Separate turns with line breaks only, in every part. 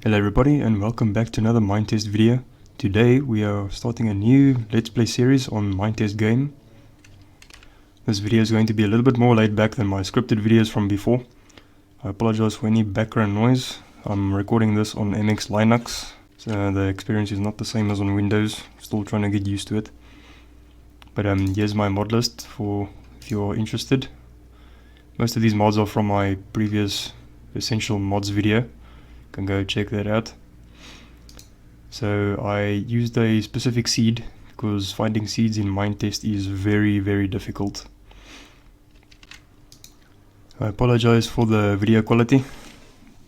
Hello everybody and welcome back to another Minetest video. Today we are starting a new Let's Play series on Minetest Game. This video is going to be a little bit more laid back than my scripted videos from before. I apologize for any background noise. I'm recording this on MX Linux, so the experience is not the same as on Windows. Still trying to get used to it. But here's my mod list for if you're interested. Most of these mods are from my previous Essential Mods video. Can go check that out. So I used a specific seed because finding seeds in Minetest is very difficult. I apologize for the video quality.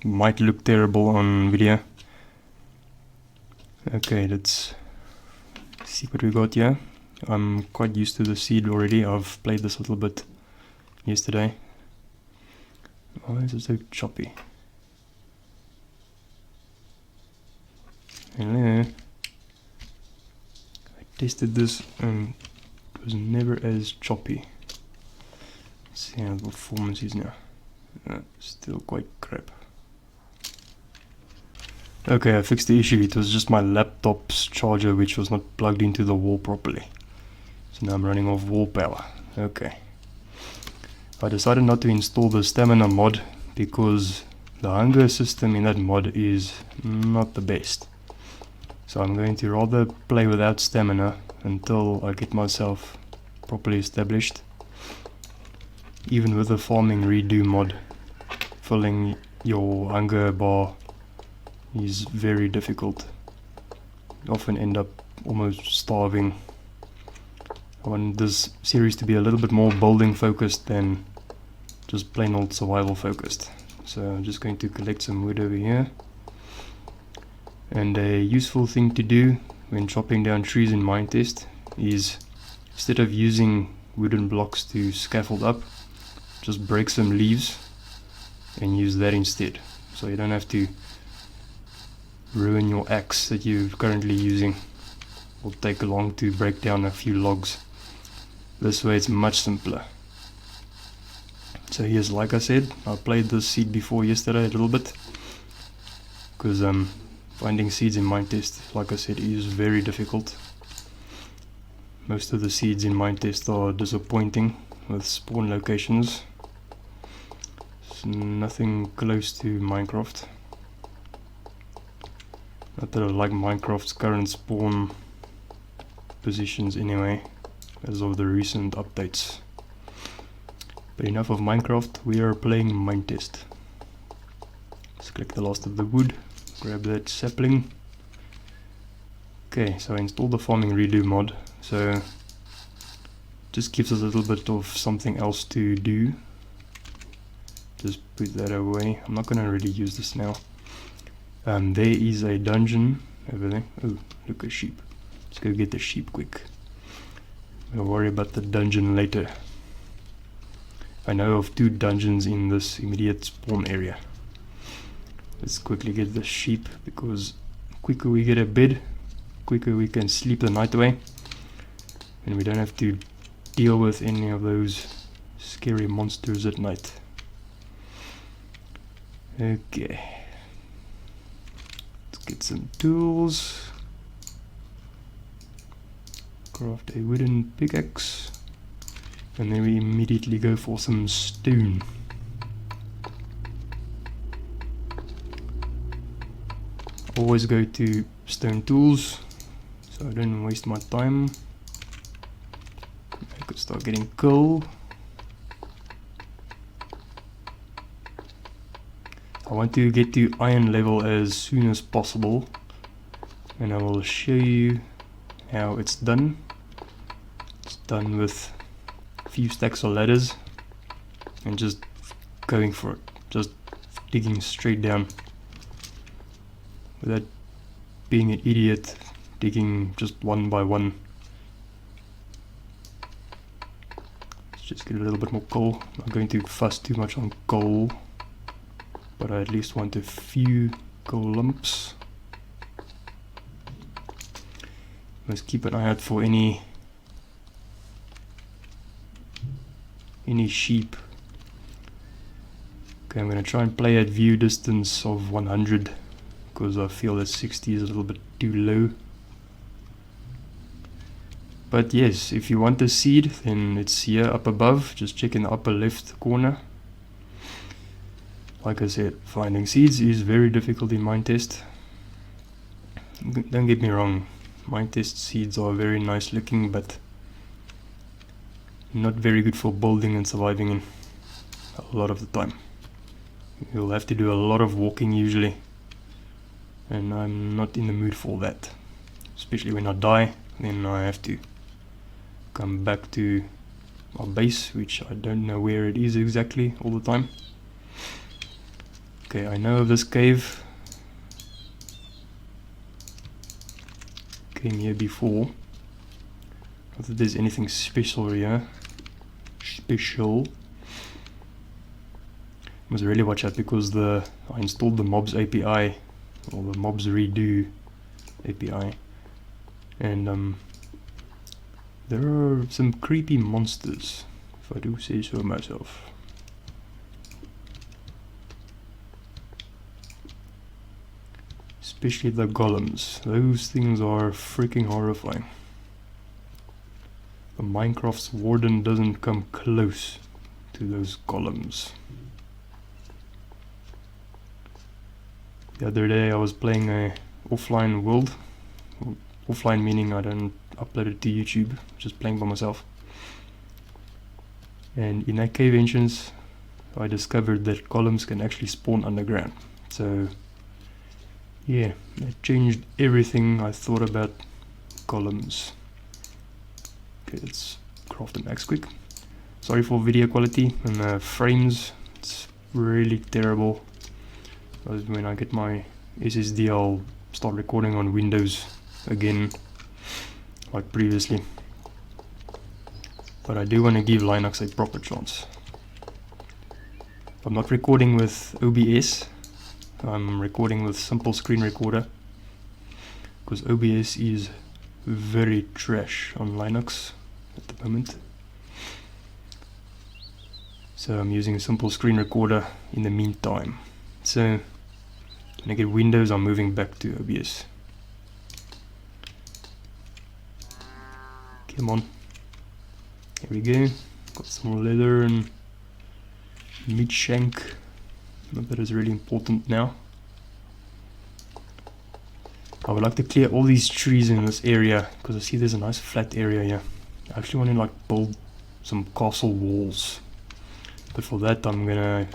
Might look terrible on video. Okay, let's see what we got here. I'm quite used to the seed already. I've played this a little bit yesterday. Why is it so choppy? Hello. I tested this and it was never as choppy. Let's see how the performance is now. Still quite crap. Okay, I fixed the issue. It was just my laptop's charger which was not plugged into the wall properly. So now I'm running off wall power. Okay. I decided not to install the stamina mod because the hunger system in that mod is not the best. So I'm going to rather play without stamina until I get myself properly established. Even with the farming redo mod, filling your hunger bar is very difficult. You often end up almost starving. I want this series to be a little bit more building focused than just plain old survival focused. So I'm just going to collect some wood over here. And a useful thing to do when chopping down trees in Minetest is, instead of using wooden blocks to scaffold up, just break some leaves and use that instead. So you don't have to ruin your axe that you're currently using. It will take long to break down a few logs. This way it's much simpler. So here's, like I said, I played this seed before yesterday a little bit, because finding seeds in Minetest, like I said, is very difficult. Most of the seeds in Minetest are disappointing with spawn locations. It's nothing close to Minecraft. Not that I like Minecraft's current spawn positions anyway, as of the recent updates. But enough of Minecraft, we are playing Minetest. Let's collect the last of the wood. Grab that sapling. Okay, so I installed the farming redo mod, so just gives us a little bit of something else to do. Just put that away. I'm not gonna really use this now. There is a dungeon over there. Oh, look, a sheep. Let's go get the sheep quick. We'll worry about the dungeon later. I know of 2 dungeons in this immediate spawn area. Let's quickly get the sheep, because the quicker we get a bed, quicker we can sleep the night away, and we don't have to deal with any of those scary monsters at night. Okay, let's get some tools. Craft a wooden pickaxe, and then we immediately go for some stone. Always go to stone tools so I don't waste my time. I could start getting coal. I want to get to iron level as soon as possible, and I will show you how it's done. It's done with a few stacks of ladders and just going for it, just digging straight down without being an idiot, digging just one by one. Let's just get a little bit more coal. Not going to fuss too much on coal, but I at least want a few coal lumps. Must keep an eye out for any sheep. Okay, I'm going to try and play at view distance of 100 because I feel that 60 is a little bit too low. But yes, if you want the seed, then it's here up above. Just check in the upper left corner. Like I said, finding seeds is very difficult in Minetest. Don't get me wrong, Minetest seeds are very nice looking, but not very good for building and surviving in a lot of the time. You'll have to do a lot of walking usually, and I'm not in the mood for that. Especially when I die, then I have to come back to my base, which I don't know where it is exactly all the time. Okay, I know of this cave. Came here before. Not that there's anything special here. Must really watch out because I installed the mobs API, or the mobs redo API, and there are some creepy monsters, if I do say so myself. Especially the golems. Those things are freaking horrifying. The Minecraft's warden doesn't come close to those golems. The other day I was playing a offline world. Offline meaning I don't upload it to YouTube, just playing by myself. And in that cave entrance I discovered that golems can actually spawn underground. So yeah, that changed everything I thought about golems. Okay, let's craft an axe quick. Sorry for video quality and frames, it's really terrible. When I get my SSD, I'll start recording on Windows again, like previously. But I do want to give Linux a proper chance. I'm not recording with OBS, I'm recording with Simple Screen Recorder, because OBS is very trash on Linux at the moment. So I'm using Simple Screen Recorder in the meantime. So when I get Windows, I'm moving back to OBS. Come on. Here we go. Got some leather and meat shank. Not that is really important now. I would like to clear all these trees in this area, because I see there's a nice flat area here. I actually want to like build some castle walls. But for that I'm gonna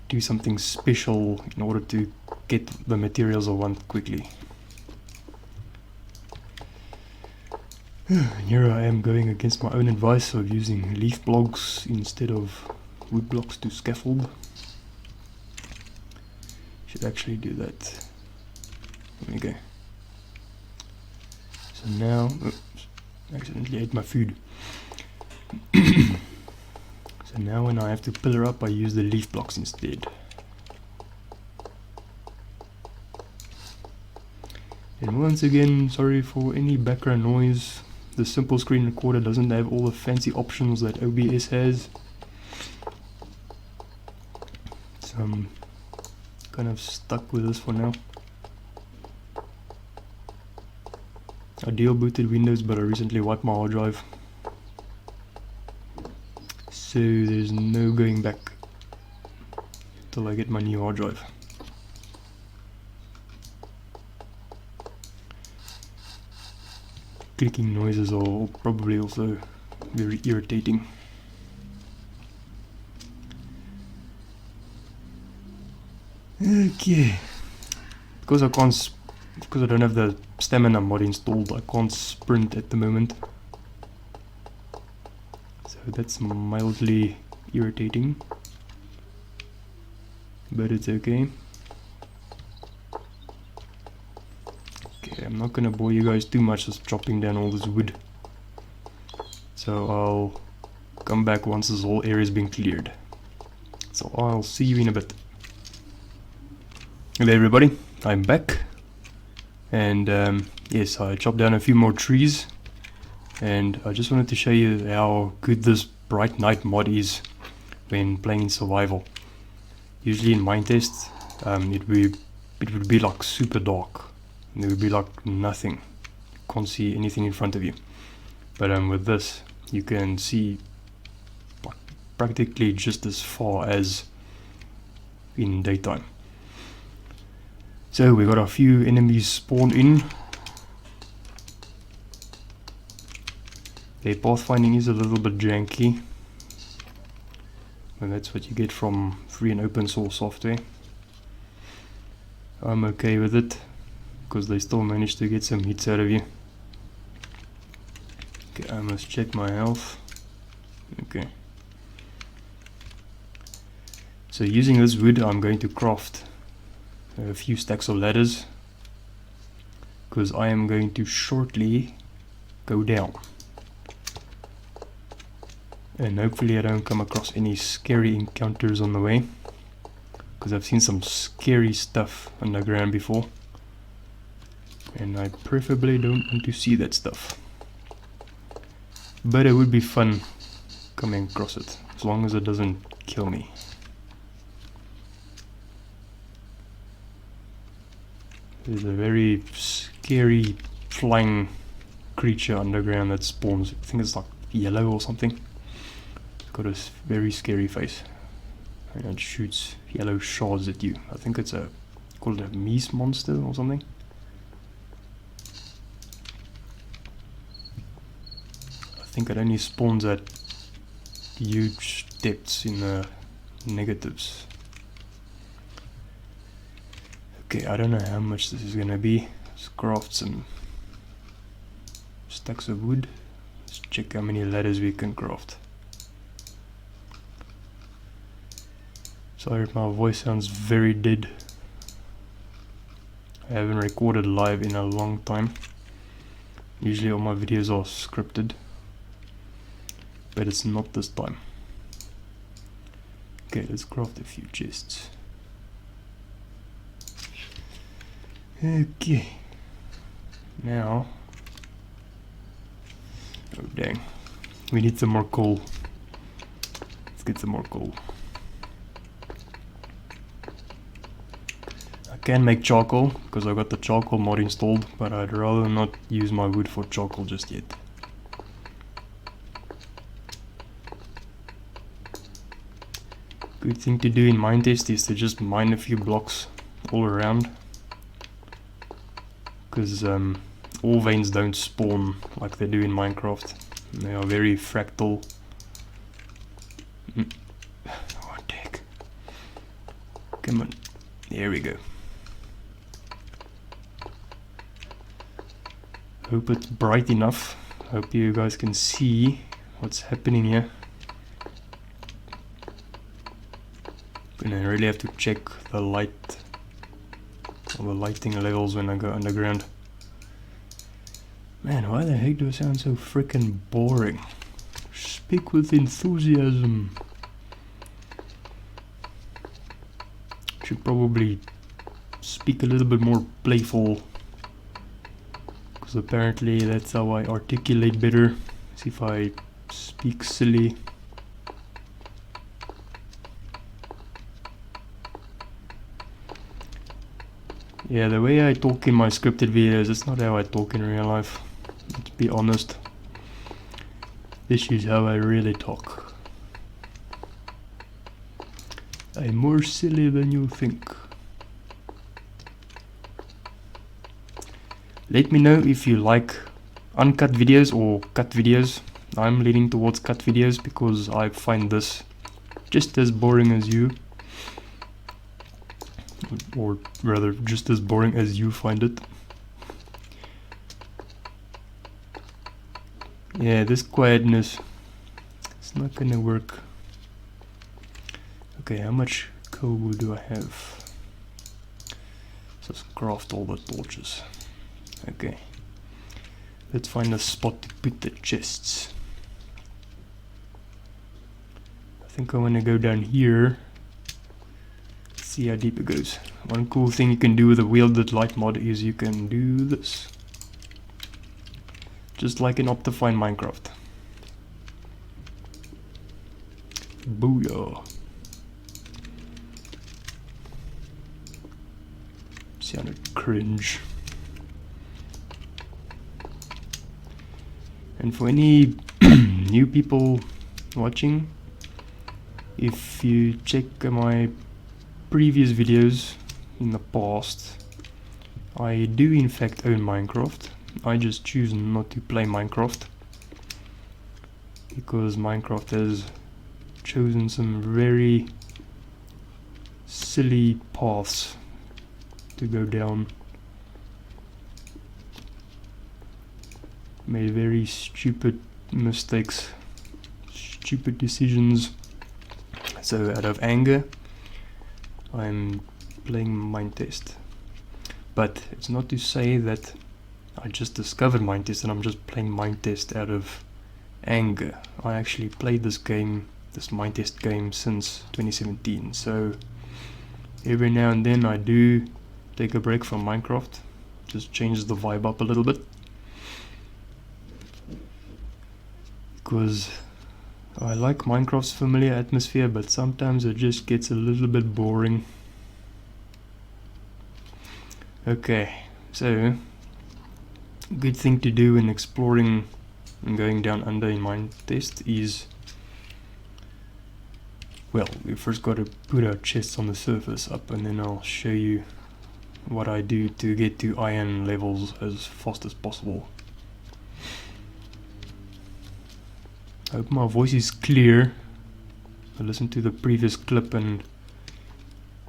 do something special in order to get the materials I want quickly. Here I am going against my own advice of using leaf blocks instead of wood blocks to scaffold. Should actually do that. There we go. So now, oops, accidentally ate my food. So now when I have to pillar up, I use the leaf blocks instead. And once again, sorry for any background noise. The Simple Screen Recorder doesn't have all the fancy options that OBS has. So I'm kind of stuck with this for now. I dual booted Windows, but I recently wiped my hard drive. So there's no going back till I get my new hard drive. Clicking noises are probably also very irritating. Okay, because I don't have the stamina mod installed, I can't sprint at the moment. So that's mildly irritating, but it's okay. Okay, I'm not gonna bore you guys too much just chopping down all this wood. So I'll come back once this whole area's been cleared. So I'll see you in a bit. Hello everybody, I'm back. And yes, I chopped down a few more trees. And I just wanted to show you how good this bright night mod is when playing in survival. Usually in Minetest, it would be like super dark. And there would be like nothing. You can't see anything in front of you. But with this, you can see like practically just as far as in daytime. So we got a few enemies spawned in. Their pathfinding is a little bit janky, and that's what you get from free and open source software. I'm okay with it, because they still managed to get some hits out of you. Okay, I must check my health. Okay. So using this wood, I'm going to craft a few stacks of ladders, because I am going to shortly go down. And hopefully I don't come across any scary encounters on the way, because I've seen some scary stuff underground before, and I preferably don't want to see that stuff. But it would be fun coming across it, as long as it doesn't kill me. There's a very scary flying creature underground that spawns. I think it's like yellow or something. It's got a very scary face, and it shoots yellow shards at you. I think it's called a meese monster or something. I think it only spawns at huge depths in the negatives. Okay, I don't know how much this is gonna be. Let's craft some stacks of wood. Let's check how many ladders we can craft. Sorry if my voice sounds very dead. I haven't recorded live in a long time. Usually all my videos are scripted, but it's not this time. Okay, let's craft a few chests. Okay, now, oh dang, we need some more coal. Let's get some more coal. I can make charcoal because I got the charcoal mod installed, but I'd rather not use my wood for charcoal just yet. Good thing to do in Minetest is to just mine a few blocks all around, because all veins don't spawn like they do in Minecraft. They are very fractal. Oh dick. Come on. There we go. Hope it's bright enough. Hope you guys can see what's happening here. And I really have to check the light, all the lighting levels when I go underground. Man, why the heck do I sound so freaking boring? Speak with enthusiasm. Should probably speak a little bit more playful, because apparently that's how I articulate better, as if I speak silly. Yeah, the way I talk in my scripted videos, it's not how I talk in real life. Let's be honest. This is how I really talk. I'm more silly than you think. Let me know if you like uncut videos or cut videos. I'm leaning towards cut videos because I find this just as boring as you. Or rather, just as boring as you find it. Yeah, this quietness, it's not gonna work. Okay, how much coal do I have? So let's craft all the torches. Okay, let's find a spot to put the chests. I think I want to go down here. See how deep it goes. One cool thing you can do with a wielded light mod is you can do this, just like in Optifine Minecraft. Booyah. Sounded cringe. And for any new people watching, if you check my previous videos in the past, I do in fact own Minecraft. I just choose not to play Minecraft because Minecraft has chosen some very silly paths to go down. Made very stupid mistakes, stupid decisions. So out of anger, I'm playing Minetest. But it's not to say that I just discovered Minetest and I'm just playing Minetest out of anger. I actually played this game, this Minetest game, since 2017. So every now and then I do take a break from Minecraft, just changes the vibe up a little bit. Because I like Minecraft's familiar atmosphere, but sometimes it just gets a little bit boring. Okay, so good thing to do when exploring and going down under in Minetest is, well, we first got to put our chests on the surface up, and then I'll show you what I do to get to iron levels as fast as possible. I hope my voice is clear. I listened to the previous clip and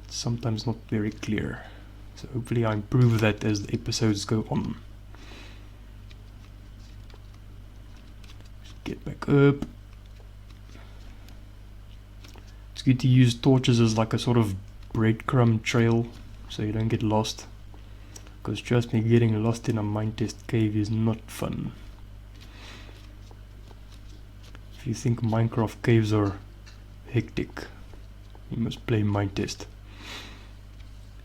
it's sometimes not very clear. So hopefully I improve that as the episodes go on. Just get back up. It's good to use torches as like a sort of breadcrumb trail so you don't get lost. Because trust me, getting lost in a Minetest cave is not fun. If you think Minecraft caves are hectic, you must play Minetest.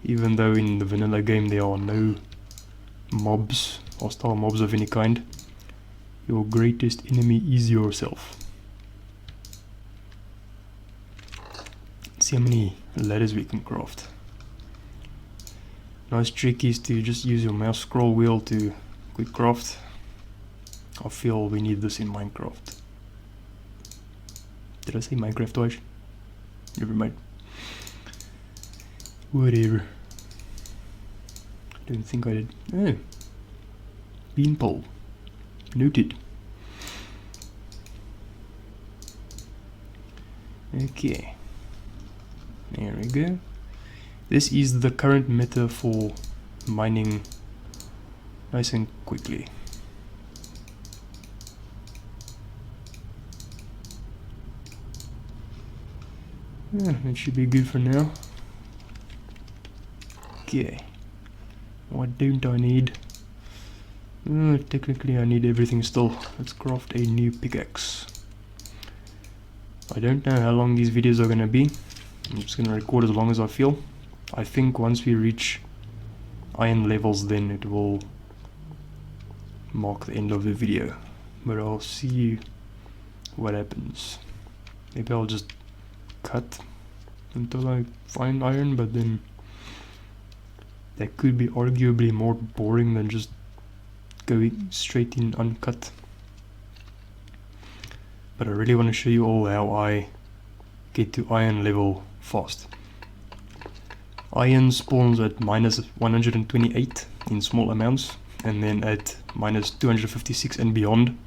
Even though in the vanilla game there are no mobs, hostile mobs of any kind, your greatest enemy is yourself. Let's see how many ladders we can craft. Nice trick is to just use your mouse scroll wheel to quick craft. I feel we need this in Minecraft. Did I say Minecraft twice? Never mind. Whatever. Don't think I did. Oh. Beanpole. Noted. Okay. There we go. This is the current meta for mining nice and quickly. Yeah, that should be good for now. Okay. What don't I need? Technically I need everything still. Let's craft a new pickaxe. I don't know how long these videos are gonna be. I'm just gonna record as long as I feel. I think once we reach iron levels, then it will mark the end of the video. But I'll see what happens. Maybe I'll just cut until I find iron, but then that could be arguably more boring than just going straight in uncut. But I really want to show you all how I get to iron level fast. Iron spawns at minus 128 in small amounts, and then at minus 256 and beyond,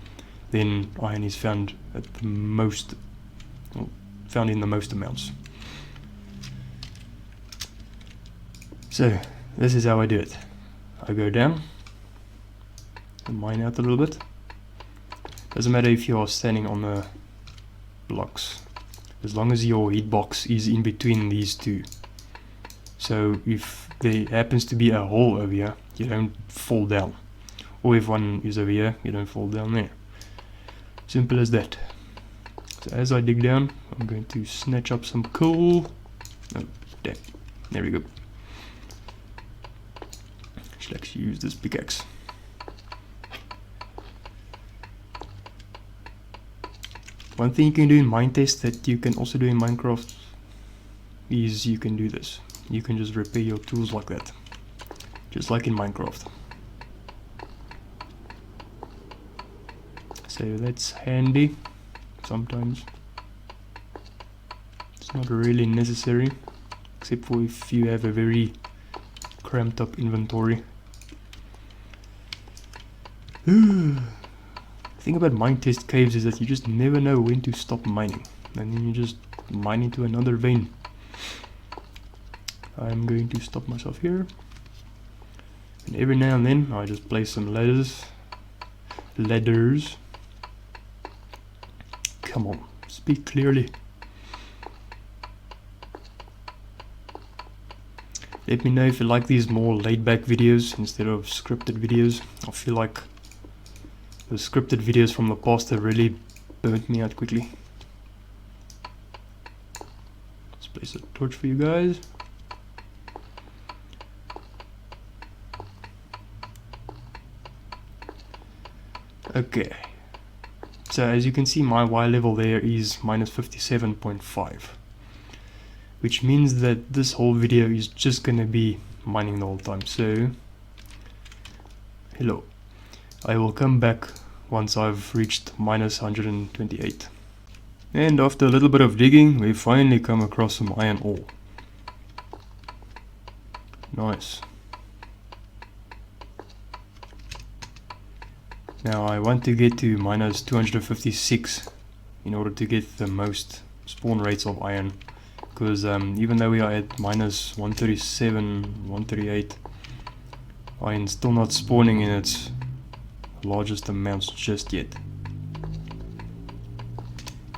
then iron is found at the most, well, found in the most amounts. So this is how I do it. I go down and mine out a little bit. Doesn't matter if you're standing on the blocks, as long as your hitbox is in between these two. So if there happens to be a hole over here, you don't fall down. Or if one is over here, you don't fall down there. Simple as that. So as I dig down, I'm going to snatch up some coal. Oh, damn. There we go. Should actually use this pickaxe. One thing you can do in Minetest that you can also do in Minecraft is you can do this. You can just repair your tools like that. just like in Minecraft. So that's handy sometimes. It's not really necessary, except for if you have a very cramped up inventory. The thing about Minetest caves is that you just never know when to stop mining, and then you just mine into another vein. I'm going to stop myself here, and every now and then I just place some ladders. Come on, speak clearly. Let me know if you like these more laid back videos instead of scripted videos. I feel like the scripted videos from the past have really burnt me out quickly. Let's place a torch for you guys. Okay, so as you can see, my Y level there is minus 57.5, which means that this whole video is just gonna be mining the whole time. So hello, I will come back once I've reached minus 128. And after a little bit of digging, we finally come across some iron ore. Nice. Now I want to get to minus 256 in order to get the most spawn rates of iron, because even though we are at minus 137, 138, iron's still not spawning in its largest amounts just yet.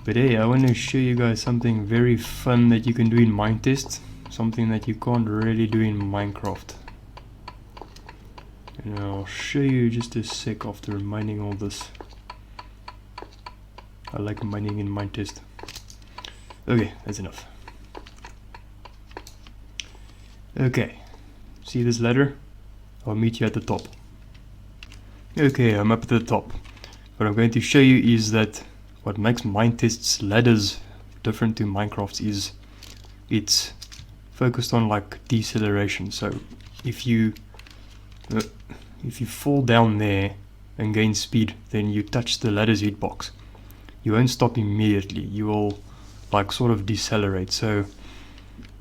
But hey, I want to show you guys something very fun that you can do in Minetest, something that you can't really do in Minecraft. And I'll show you just a sec after mining all this. I like mining in Minetest. Okay, that's enough. Okay, see this ladder? I'll meet you at the top. Okay, I'm up at the top. What I'm going to show you is that what makes Minetest's ladders different to Minecraft's is it's focused on like deceleration. So if you fall down there and gain speed, then you touch the ladder's hitbox. You won't stop immediately, you will like sort of decelerate. So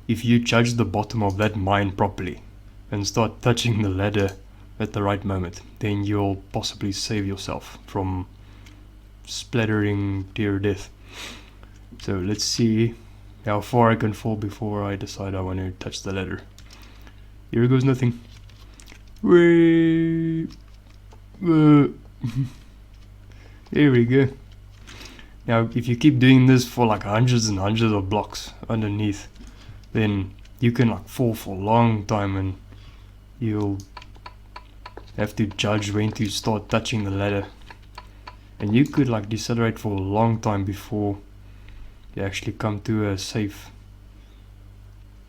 if you judge the bottom of that mine properly and start touching the ladder at the right moment, then you'll possibly save yourself from splattering to your death. So let's see how far I can fall before I decide I want to touch the ladder. Here goes nothing. There we go. Now if you keep doing this for like hundreds and hundreds of blocks underneath, then you can like fall for a long time, and you'll have to judge when to start touching the ladder, and you could like decelerate for a long time before you actually come to a safe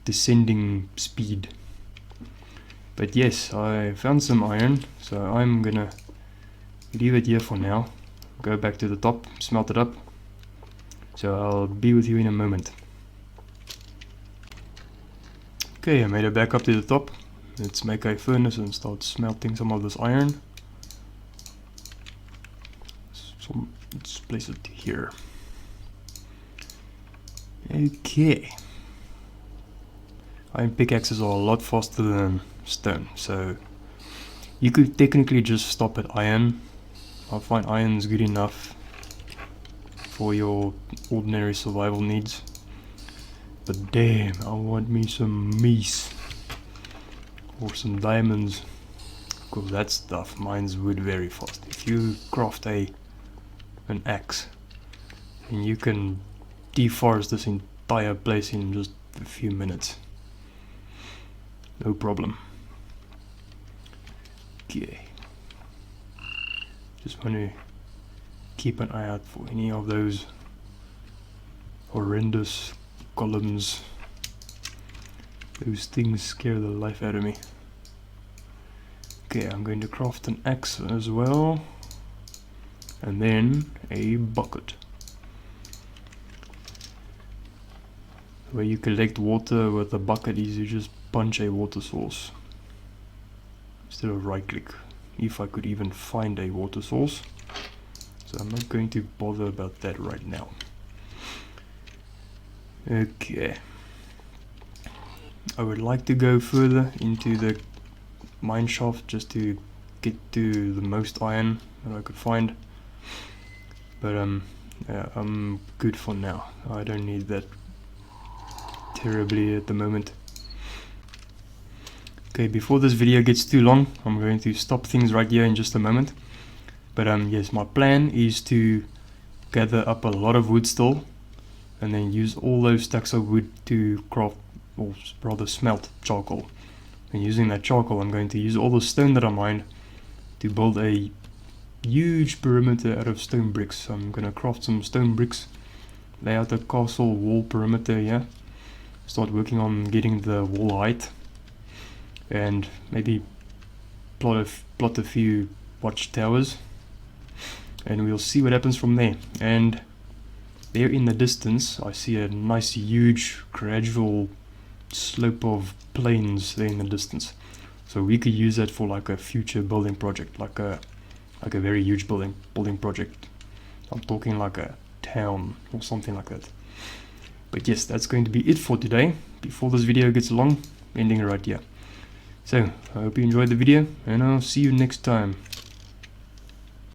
descending speed. But yes, I found some iron, so I'm gonna leave it here for now. Go back to the top, smelt it up. So I'll be with you in a moment. Okay, I made it back up to the top. Let's make a furnace and start smelting some of this iron. So let's place it here. Okay. Iron pickaxes are a lot faster than stone, so you could technically just stop at iron. I find iron's good enough for your ordinary survival needs. But damn, I want me some meat or some diamonds, because that stuff mines wood very fast. If you craft an axe, and you can deforest this entire place in just a few minutes. No problem. Okay. Just want to keep an eye out for any of those horrendous columns. Those things scare the life out of me. Okay, I'm going to craft an axe as well, and then a bucket. The way you collect water with a bucket is you just punch a water source. instead of right click, if I could even find a water source. So I'm not going to bother about that right now. Okay, I would like to go further into the mine shaft just to get to the most iron that I could find, but yeah, I'm good for now. I don't need that terribly at the moment. Okay, before this video gets too long, I'm going to stop things right here in just a moment. But yes, my plan is to gather up a lot of wood still, and then use all those stacks of wood to craft, or rather smelt, charcoal. And using that charcoal, I'm going to use all the stone that I mined to build a huge perimeter out of stone bricks. So I'm going to craft some stone bricks, lay out a castle wall perimeter here, start working on getting the wall height, and maybe plot a few watchtowers, and we'll see what happens from there. And there in the distance I see a nice huge gradual slope of plains there in the distance, so we could use that for like a future building project, like a very huge building project. I'm talking like a town or something like that. But yes, that's going to be it for today. Before this video gets long, ending right here. So I hope you enjoyed the video, and I'll see you next time.